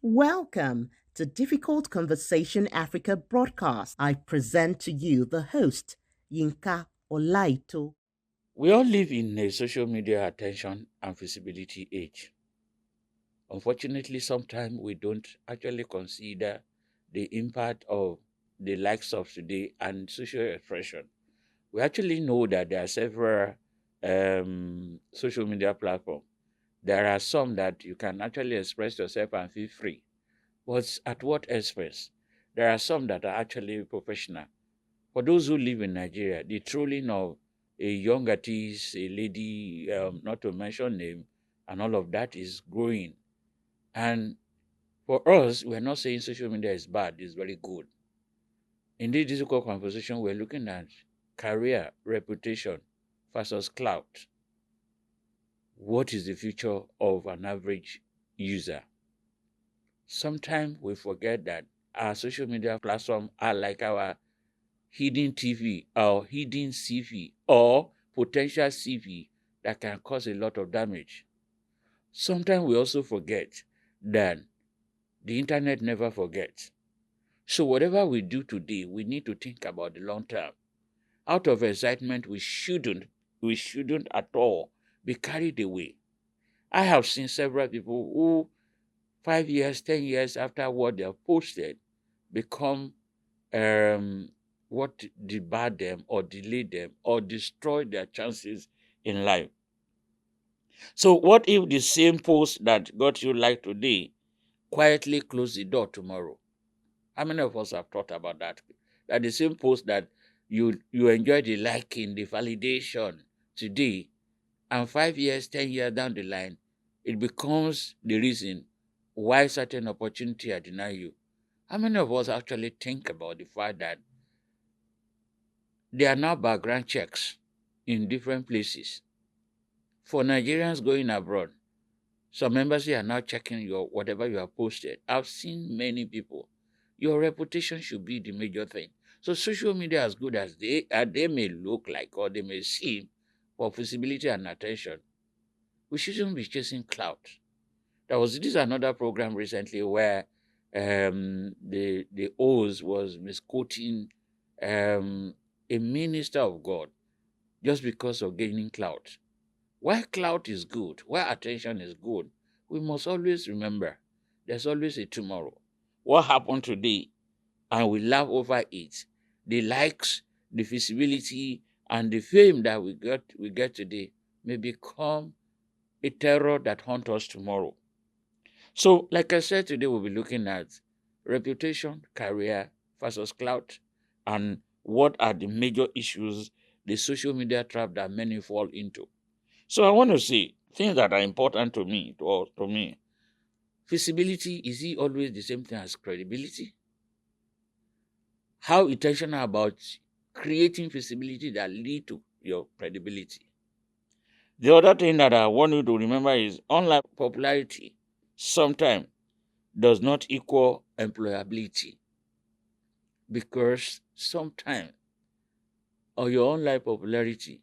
Welcome to Difficult Conversation Africa broadcast. I present to you the host, Yinka Olaito. We all live in a social media attention and visibility age. Unfortunately, sometimes we don't actually consider the impact of the likes of today and social expression. We actually know that there are several social media platforms. There are some that you can actually express yourself and feel free. But at what expense? There are some that are actually professional. For those who live in Nigeria, the trolling of a young artist, a lady, not to mention name, and all of that is growing. And for us, we're not saying social media is bad, it's very good. In this difficult conversation, we're looking at career, reputation versus clout. What is the future of an average user? Sometimes we forget that our social media platforms are like our hidden TV or hidden CV or potential CV that can cause a lot of damage. Sometimes we also forget that the internet never forgets. So whatever we do today, we need to think about the long term. Out of excitement, we shouldn't at all be carried away. I have seen several people who 5 years, 10 years after what they have posted become um, what debarred them or delayed them or destroyed their chances in life. So, what if the same post that got you like today quietly close the door tomorrow? How many of us have thought about that? That the same post that you enjoy the liking, the validation today, and 5 years, 10 years down the line, it becomes the reason why certain opportunity are denied you. How many of us actually think about the fact that there are now background checks in different places for Nigerians going abroad? Some embassies are now checking your whatever you have posted. I've seen many people. Your reputation should be the major thing. So social media, as good as they may look like or they may seem for visibility and attention, we shouldn't be chasing clout. This is another program recently where the O's was misquoting a minister of God just because of gaining clout. While clout is good, while attention is good, we must always remember there's always a tomorrow. What happened today, and we laugh over it, the likes, the visibility, and the fame that we get today may become a terror that haunts us tomorrow. So, like I said, today we'll be looking at reputation, career versus clout, and what are the major issues, the social media trap that many fall into. So I want to say things that are important to me, to me. Visibility, is it always the same thing as credibility? How intentional about creating visibility that lead to your credibility? The other thing that I want you to remember is online popularity sometimes does not equal employability, because sometimes of your online popularity,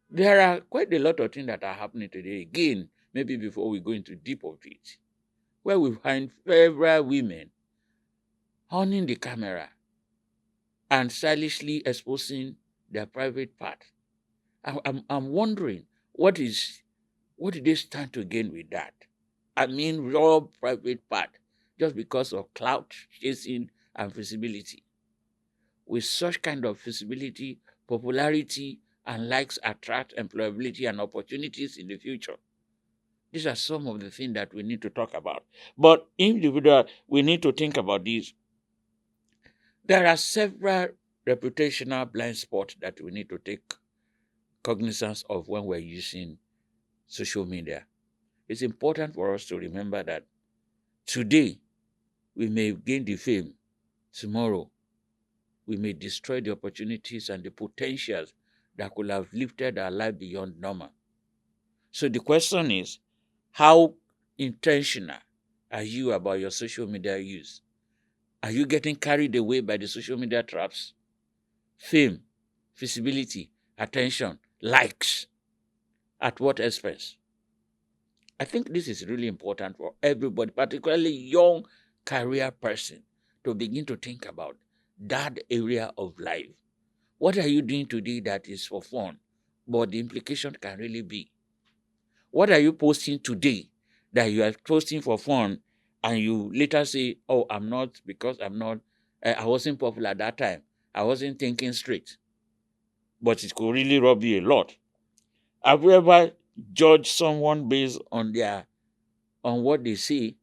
there are quite a lot of things that are happening today. Again, maybe before we go into deep of it, where we find several women honing the camera and stylishly exposing their private part. I'm wondering what did they stand to gain with that? I mean, raw private part, just because of clout chasing and visibility. With such kind of visibility, popularity, and likes attract employability and opportunities in the future. These are some of the things that we need to talk about. But individual, we need to think about these. There are several reputational blind spots that we need to take cognizance of when we're using social media. It's important for us to remember that today we may gain the fame, tomorrow we may destroy the opportunities and the potentials that could have lifted our life beyond normal. So the question is, how intentional are you about your social media use? Are you getting carried away by the social media traps? Fame, visibility, attention, likes, at what expense? I think this is really important for everybody, particularly young career person, to begin to think about that area of life. What are you doing today that is for fun, but the implication can really be? What are you posting today that you are posting for fun, and you later say, "Oh, I'm not because I'm not. I wasn't popular at that time. I wasn't thinking straight." But it could really rub you a lot. Have you ever judged someone based on what they say?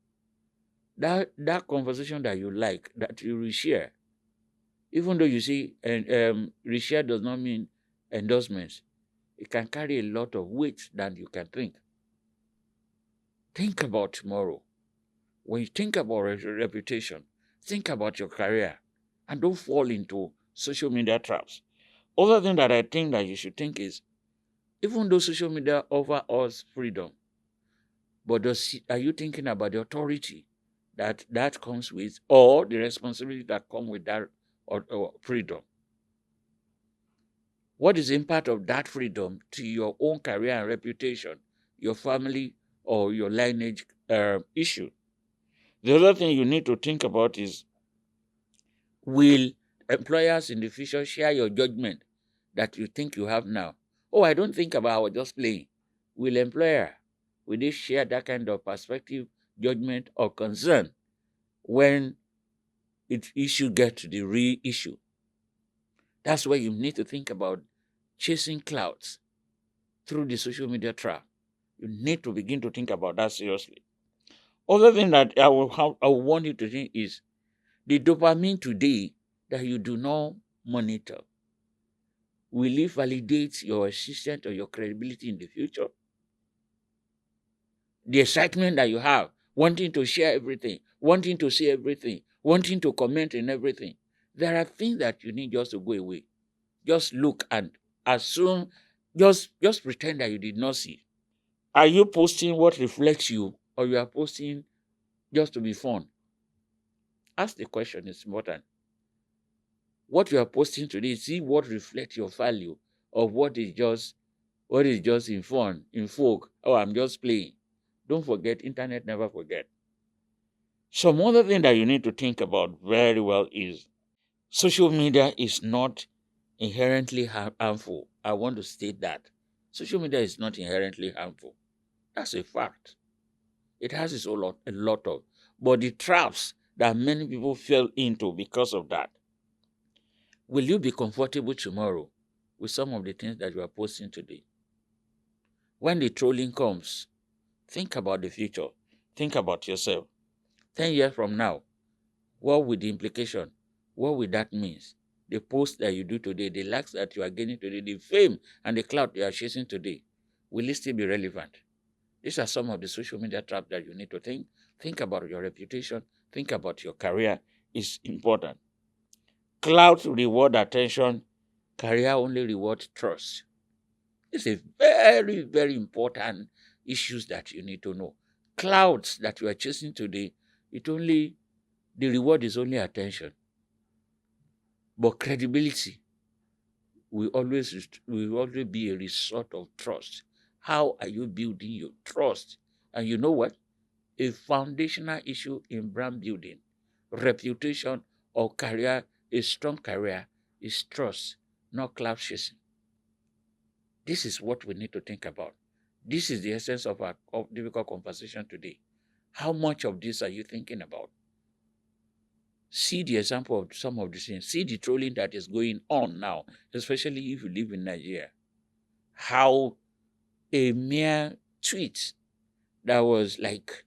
That conversation that you like, that you reshare, even though you see, and reshare does not mean endorsements. It can carry a lot of weight than you can think. Think about tomorrow. When you think about your reputation, think about your career, and don't fall into social media traps. Other thing that I think that you should think is, even though social media offer us freedom, but are you thinking about the authority that comes with, or the responsibility that come with that, or freedom? What is the impact of that freedom to your own career and reputation, your family, or your lineage issue? The other thing you need to think about is, will employers in the future share your judgment that you think you have now? Oh, I don't think about, I was just playing. Will they share that kind of perspective, judgment, or concern when it issue get to the real issue? That's why you need to think about chasing clouds through the social media trap. You need to begin to think about that seriously. Other thing that I will want you to think is, the dopamine today that you do not monitor, will it validate your existence or your credibility in the future? The excitement that you have, wanting to share everything, wanting to see everything, wanting to comment in everything. There are things that you need just to go away. Just look and assume, just pretend that you did not see. Are you posting what reflects you, or you are posting just to be fun? Ask the question, it's important. What you are posting today, see what reflects your value, or what is just in fun, in folk. Oh, I'm just playing. Don't forget, internet never forget. Some other thing that you need to think about very well is, social media is not inherently harmful. I want to state that. Social media is not inherently harmful. That's a fact. It has its own a lot of, but the traps that many people fell into because of that. Will you be comfortable tomorrow with some of the things that you are posting today? When the trolling comes, think about the future. Think about yourself. 10 years from now, what will the implication? What will that mean? The post that you do today, the likes that you are gaining today, the fame and the clout you are chasing today, will it still be relevant? These are some of the social media traps that you need to think. Think about your reputation. Think about your career. It's important. Clout reward attention. Career only reward trust. It's a very, very important issues that you need to know. Clouds that you are chasing today, the reward is only attention. But credibility will always be a result of trust. How are you building your trust? And you know what? A foundational issue in brand building, reputation, or career, a strong career, is trust, not cloud chasing. This is what we need to think about. This is the essence of our difficult conversation today. How much of this are you thinking about? See the example of some of the things. See the trolling that is going on now, especially if you live in Nigeria. How a mere tweet that was like,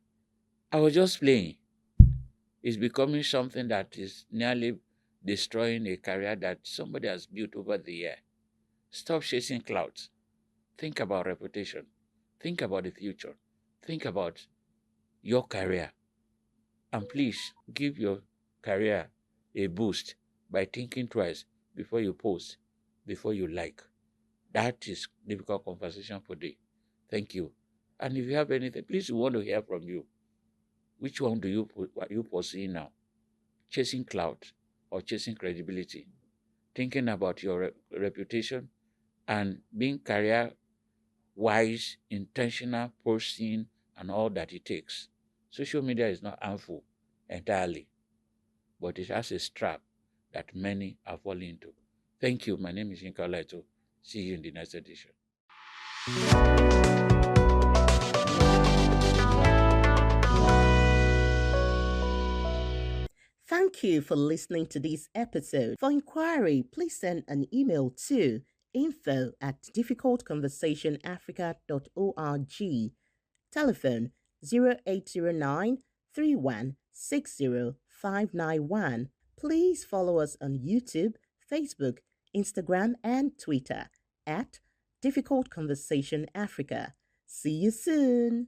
I was just playing, is becoming something that is nearly destroying a career that somebody has built over the year. Stop chasing clouds. Think about reputation. Think about the future. Think about your career. And please give your career a boost by thinking twice before you post, before you like. That is difficult conversation for today. Thank you. And if you have anything, please, we want to hear from you. Which one are you pursuing now? Chasing clout or chasing credibility? Thinking about your reputation, and being career wise, intentional, posting, and all that it takes. Social media is not harmful entirely, but it has a trap that many are falling into. Thank you. My name is Yinka Olaito. See you in the next edition. Thank you for listening to this episode. For inquiry, please send an email to info@difficultconversationafrica.org. Telephone 0809 591. Please follow us on YouTube, Facebook, Instagram, and Twitter at Difficult Conversation Africa. See you soon.